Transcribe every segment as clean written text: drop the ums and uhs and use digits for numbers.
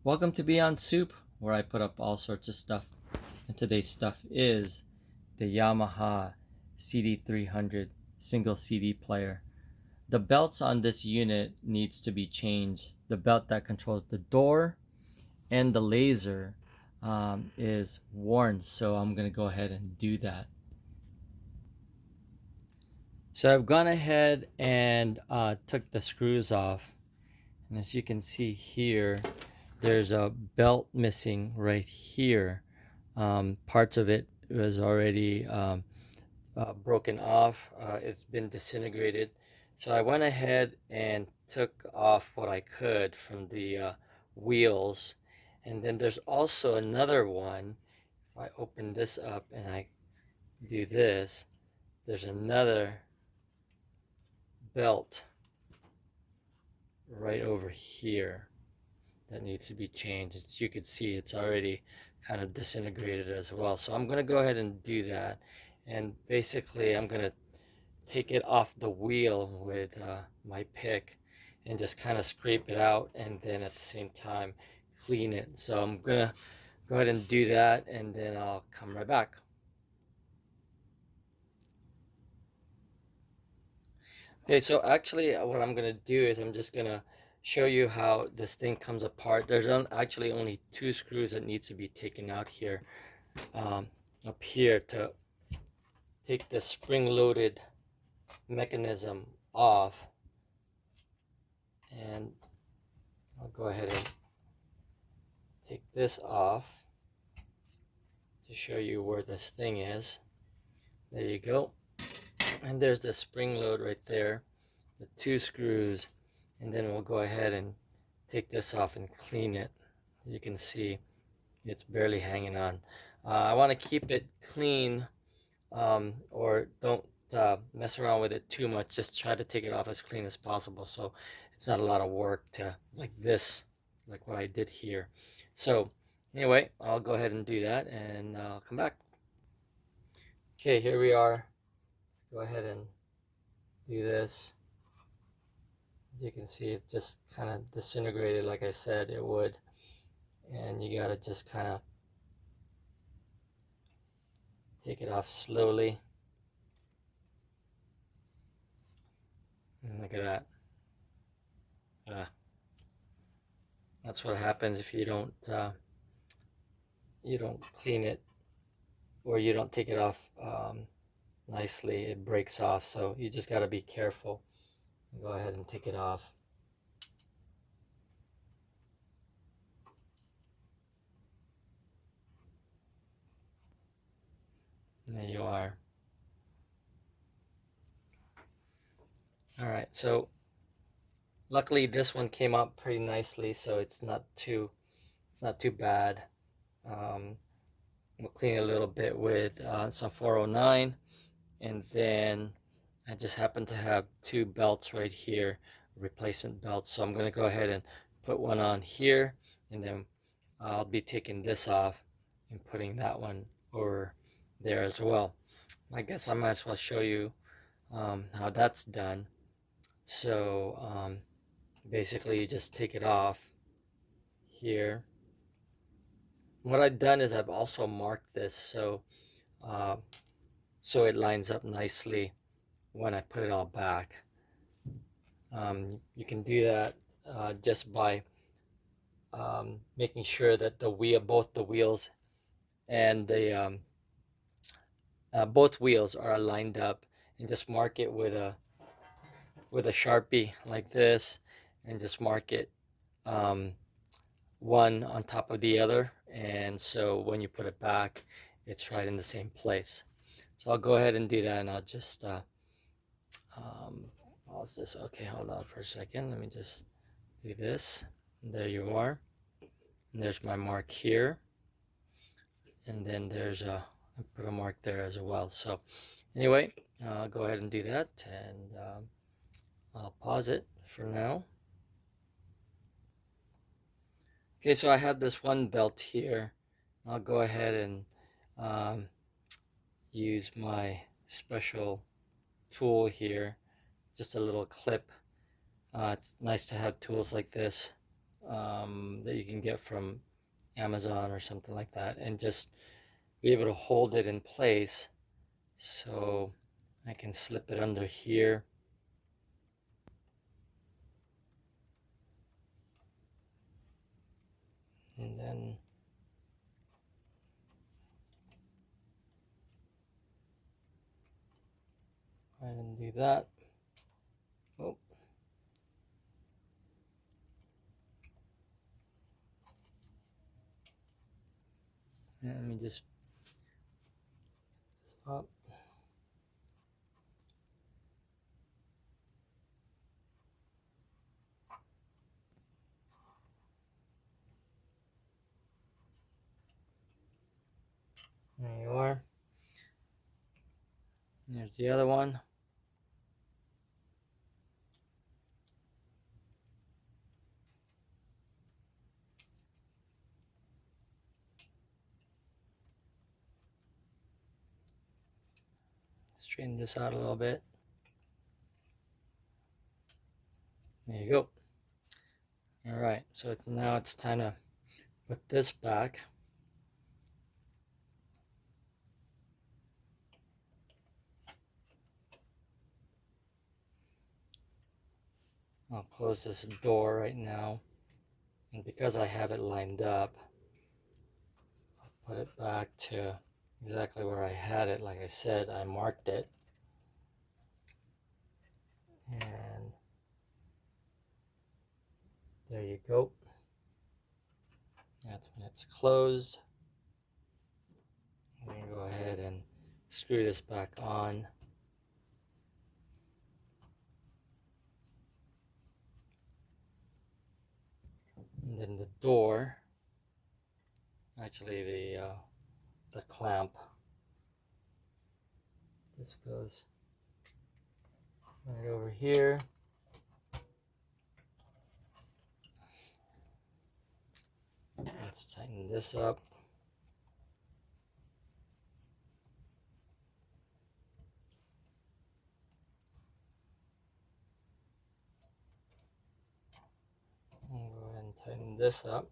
Welcome to Beyond Soup, where I put up all sorts of stuff. And today's stuff is the Yamaha CD-300 single CD player. The belts on this unit needs to be changed. The belt that controls the door and the laser is worn, so I'm going to go ahead and do that. So I've gone ahead and took the screws off, and as you can see here, there's a belt missing right here. Parts of it was already broken off. It's been disintegrated. So I went ahead and took off what I could from the wheels. And then there's also another one. If I open this up and I do this, there's another belt right over here that needs to be changed. As you can see, it's already kind of disintegrated as well. So I'm going to go ahead and do that. And basically, I'm going to take it off the wheel with my pick and just kind of scrape it out, and then at the same time clean it. So I'm going to go ahead and do that, and then I'll come right back. Okay, so actually what I'm going to do is I'm just going to show you how this thing comes apart. There's actually only two screws that needs to be taken out here, up here, to take the spring-loaded mechanism off. And I'll go ahead and take this off to show you where this thing is. There you go. And there's the spring load right there, the two screws. And then we'll go ahead and take this off and clean it. You can see it's barely hanging on. I want to keep it clean, or don't mess around with it too much. Just try to take it off as clean as possible, so it's not a lot of work to like this, like what I did here. So anyway, I'll go ahead and do that, and I'll come back. Okay, here we are. Let's go ahead and do this. As you can see, it just kind of disintegrated like I said it would, and you gotta just kind of take it off slowly. And look at that. That's what happens if you don't clean it, or you don't take it off nicely. It breaks off, so you just got to be careful. Go ahead and take it off. There you are. All right, so luckily this one came out pretty nicely, so it's not too bad. We'll clean it a little bit with some 409, and then I just happen to have two belts right here, replacement belts. So I'm going to go ahead and put one on here, and then I'll be taking this off and putting that one over there as well. I guess I might as well show you how that's done. So basically you just take it off here. What I've done is I've also marked this so it lines up nicely when I put it all back. You can do that just by making sure that both the wheels and the both wheels are lined up, and just mark it with a Sharpie like this, and just mark it one on top of the other, and so when you put it back, it's right in the same place. So I'll go ahead and do that, and I'll just pause this. Okay, hold on for a second. Let me just do this. There you are. And there's my mark here, and then there's I put a mark there as well. So anyway, I'll go ahead and do that, and I'll pause it for now. Okay, so I have this one belt here. I'll go ahead and use my special tool here, just a little clip. It's nice to have tools like this that you can get from Amazon or something like that, and just be able to hold it in place. So I can slip it under here. And then I can do that. Oh. And let me just this up. There you are. And there's the other one. Straighten this out a little bit. There you go. All right, so now it's time to put this back. I'll close this door right now, and because I have it lined up, I'll put it back to exactly where I had it. Like I said, I marked it, and there you go. That's when it's closed. I'm going to go ahead and screw this back on. And then the door, actually the clamp, this goes right over here. Let's tighten this up. I'll go ahead and tighten this up.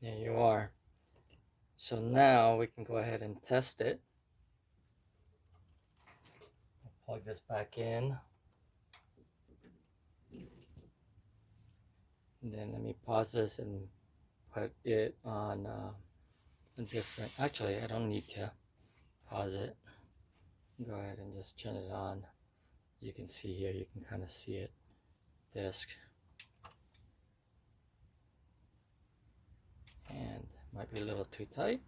There you are. So now we can go ahead and test it. I'll plug this back in. And then let me pause this and put it on a different, actually I don't need to pause it. Go ahead and just turn it on. You can see here, you can kind of see it, disc. And might be a little too tight.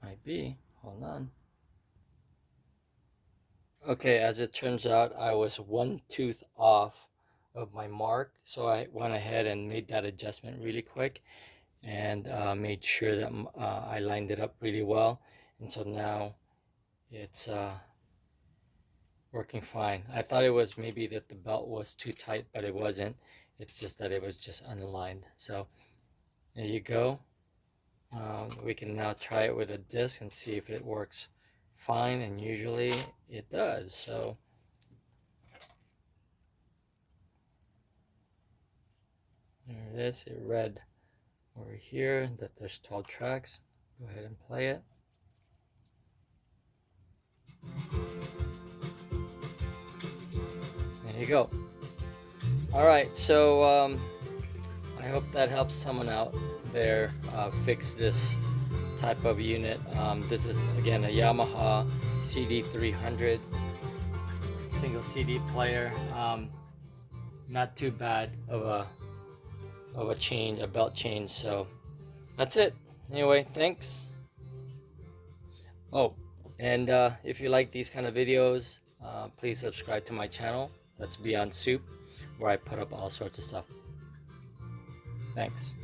Might be, hold on. Okay, as it turns out, I was one tooth off of my mark, so I went ahead and made that adjustment really quick, and made sure that I lined it up really well, and so now it's working fine. I thought it was maybe that the belt was too tight, but it wasn't. It's just that it was just unaligned. So there you go. We can now try it with a disc and see if it works fine, and usually it does. So there it is. It read over here that there's 12 tracks. Go ahead and play it. There you go. All right, so I hope that helps someone out there fix this type of unit. This is again a Yamaha CD-300 single CD player. Not too bad of a change, a belt change. So that's it. Anyway, thanks. Oh, and if you like these kind of videos, please subscribe to my channel. That's Beyond Soup, where I put up all sorts of stuff. Thanks.